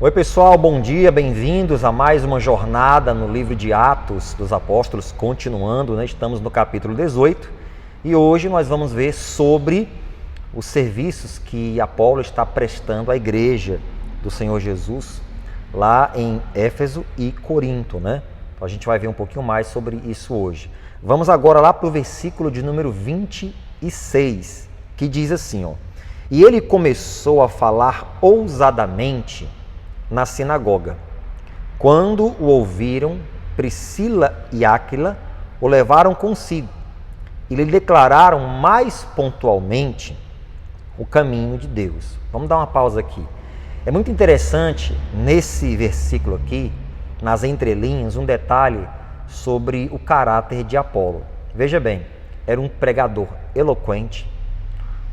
Oi pessoal, bom dia, bem-vindos a mais uma jornada no livro de Atos dos Apóstolos, continuando, né? Estamos no capítulo 18 e hoje nós vamos ver sobre os serviços que Apolo está prestando à igreja do Senhor Jesus lá em Éfeso e Corinto, né? Então a gente vai ver um pouquinho mais sobre isso hoje. Vamos agora lá para o versículo de número 26, que diz assim, ó: E ele começou a falar ousadamente na sinagoga. Quando o ouviram, Priscila e Áquila o levaram consigo e lhe declararam mais pontualmente o caminho de Deus. Vamos dar uma pausa aqui. É muito interessante nesse versículo aqui, nas entrelinhas, um detalhe sobre o caráter de Apolo. Veja bem, era um pregador eloquente,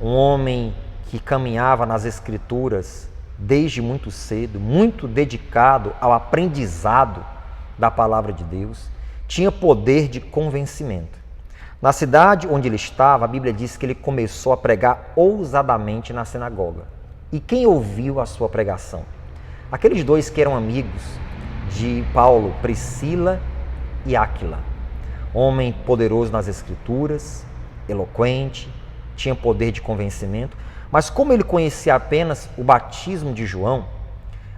um homem que caminhava nas Escrituras desde muito cedo, muito dedicado ao aprendizado da palavra de Deus, tinha poder de convencimento. Na cidade onde ele estava, a Bíblia diz que ele começou a pregar ousadamente na sinagoga. E quem ouviu a sua pregação? Aqueles dois que eram amigos de Paulo, Priscila e Áquila. Homem poderoso nas Escrituras, eloquente, tinha poder de convencimento. Mas como ele conhecia apenas o batismo de João,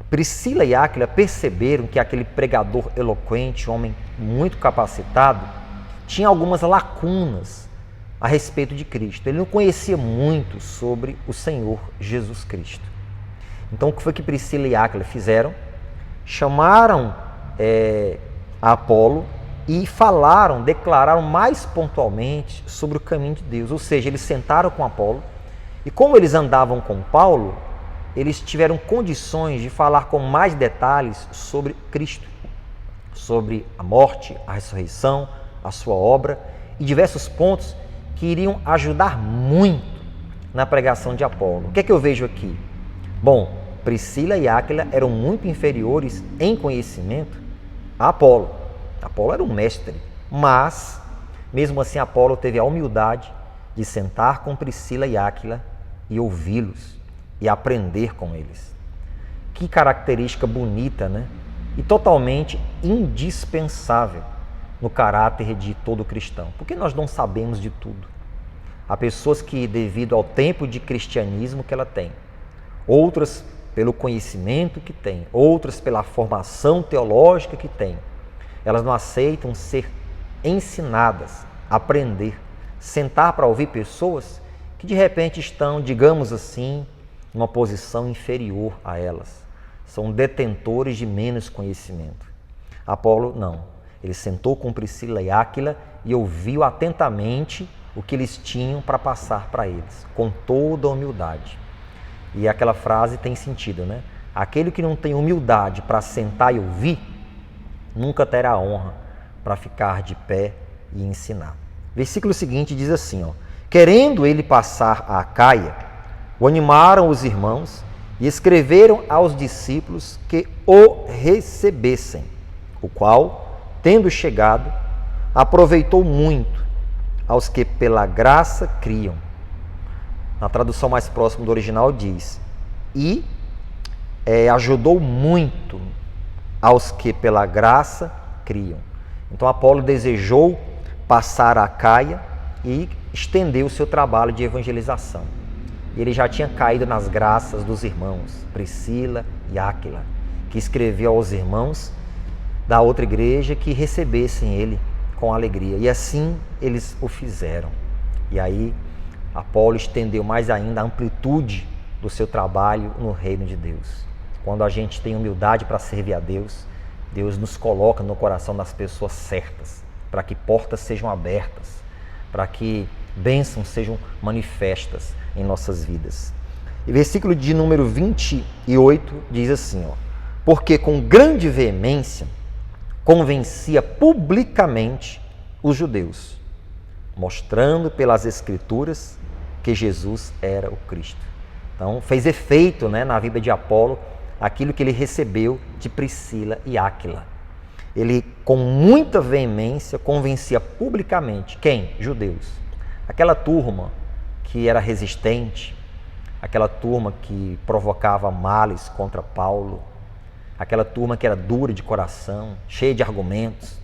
Priscila e Áquila perceberam que aquele pregador eloquente, homem muito capacitado, tinha algumas lacunas a respeito de Cristo. Ele não conhecia muito sobre o Senhor Jesus Cristo. Então o que foi que Priscila e Áquila fizeram? Chamaram a Apolo e falaram, declararam mais pontualmente sobre o caminho de Deus. Ou seja, eles sentaram com Apolo. E como eles andavam com Paulo, eles tiveram condições de falar com mais detalhes sobre Cristo, sobre a morte, a ressurreição, a sua obra e diversos pontos que iriam ajudar muito na pregação de Apolo. O que é que eu vejo aqui? Bom, Priscila e Áquila eram muito inferiores em conhecimento a Apolo. Apolo era um mestre, mas mesmo assim Apolo teve a humildade de sentar com Priscila e Áquila e ouvi-los e aprender com eles. Que característica bonita, né? E totalmente indispensável no caráter de todo cristão, porque nós não sabemos de tudo. Há pessoas que, devido ao tempo de cristianismo que ela tem, outras pelo conhecimento que tem, outras pela formação teológica que tem, elas não aceitam ser ensinadas, aprender, sentar para ouvir pessoas que de repente estão, digamos assim, numa posição inferior a elas. São detentores de menos conhecimento. Apolo não. Ele sentou com Priscila e Áquila e ouviu atentamente o que eles tinham para passar para eles, com toda a humildade. E aquela frase tem sentido, né? Aquele que não tem humildade para sentar e ouvir, nunca terá honra para ficar de pé e ensinar. Versículo seguinte diz assim, ó: Querendo ele passar a Acaia, o animaram os irmãos e escreveram aos discípulos que o recebessem, o qual, tendo chegado, aproveitou muito aos que pela graça criam. Na tradução mais próxima do original diz, e ajudou muito aos que pela graça criam. Então Apolo desejou passar a Acaia e estendeu o seu trabalho de evangelização. Ele já tinha caído nas graças dos irmãos, Priscila e Áquila, que escreveu aos irmãos da outra igreja que recebessem ele com alegria. E assim eles o fizeram. E aí Apolo estendeu mais ainda a amplitude do seu trabalho no reino de Deus. Quando a gente tem humildade para servir a Deus, Deus nos coloca no coração das pessoas certas, para que portas sejam abertas, para que bênçãos sejam manifestas em nossas vidas. E versículo de número 28 diz assim, ó: Porque com grande veemência convencia publicamente os judeus, mostrando pelas Escrituras que Jesus era o Cristo. Então fez efeito, né, na vida de Apolo aquilo que ele recebeu de Priscila e Áquila. Ele, com muita veemência, convencia publicamente quem? Judeus. Aquela turma que era resistente, aquela turma que provocava males contra Paulo, aquela turma que era dura de coração, cheia de argumentos,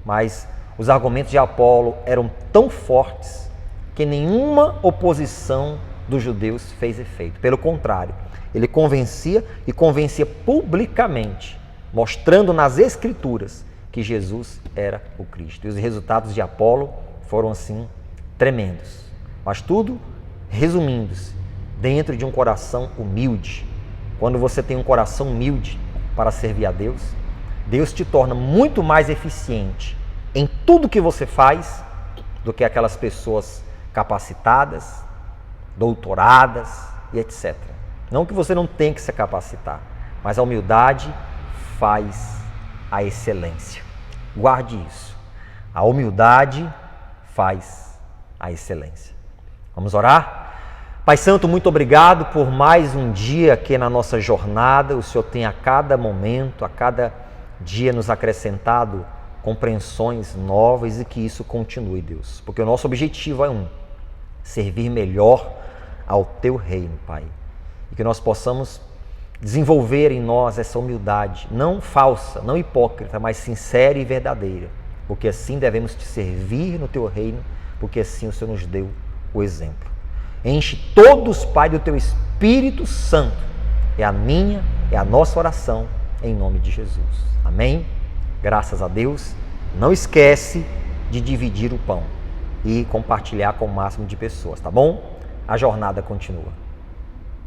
mas os argumentos de Apolo eram tão fortes que nenhuma oposição dos judeus fez efeito. Pelo contrário, ele convencia e convencia publicamente, mostrando nas Escrituras que Jesus era o Cristo. E os resultados de Apolo foram assim tremendos. Mas tudo resumindo-se dentro de um coração humilde. Quando você tem um coração humilde para servir a Deus, Deus te torna muito mais eficiente em tudo que você faz do que aquelas pessoas capacitadas, doutoradas e etc. Não que você não tenha que se capacitar, mas a humildade faz a excelência. Guarde isso. A humildade faz a excelência. Vamos orar? Pai Santo, muito obrigado por mais um dia aqui na nossa jornada. O Senhor tem a cada momento, a cada dia nos acrescentado compreensões novas e que isso continue, Deus. Porque o nosso objetivo é servir melhor ao Teu reino, Pai. E que nós possamos desenvolver em nós essa humildade, não falsa, não hipócrita, mas sincera e verdadeira. Porque assim devemos te servir no Teu reino, porque assim o Senhor nos deu o exemplo. Enche todos, Pai, do Teu Espírito Santo. É a minha, é a nossa oração, em nome de Jesus. Amém? Graças a Deus. Não esquece de dividir o pão e compartilhar com o máximo de pessoas, tá bom? A jornada continua.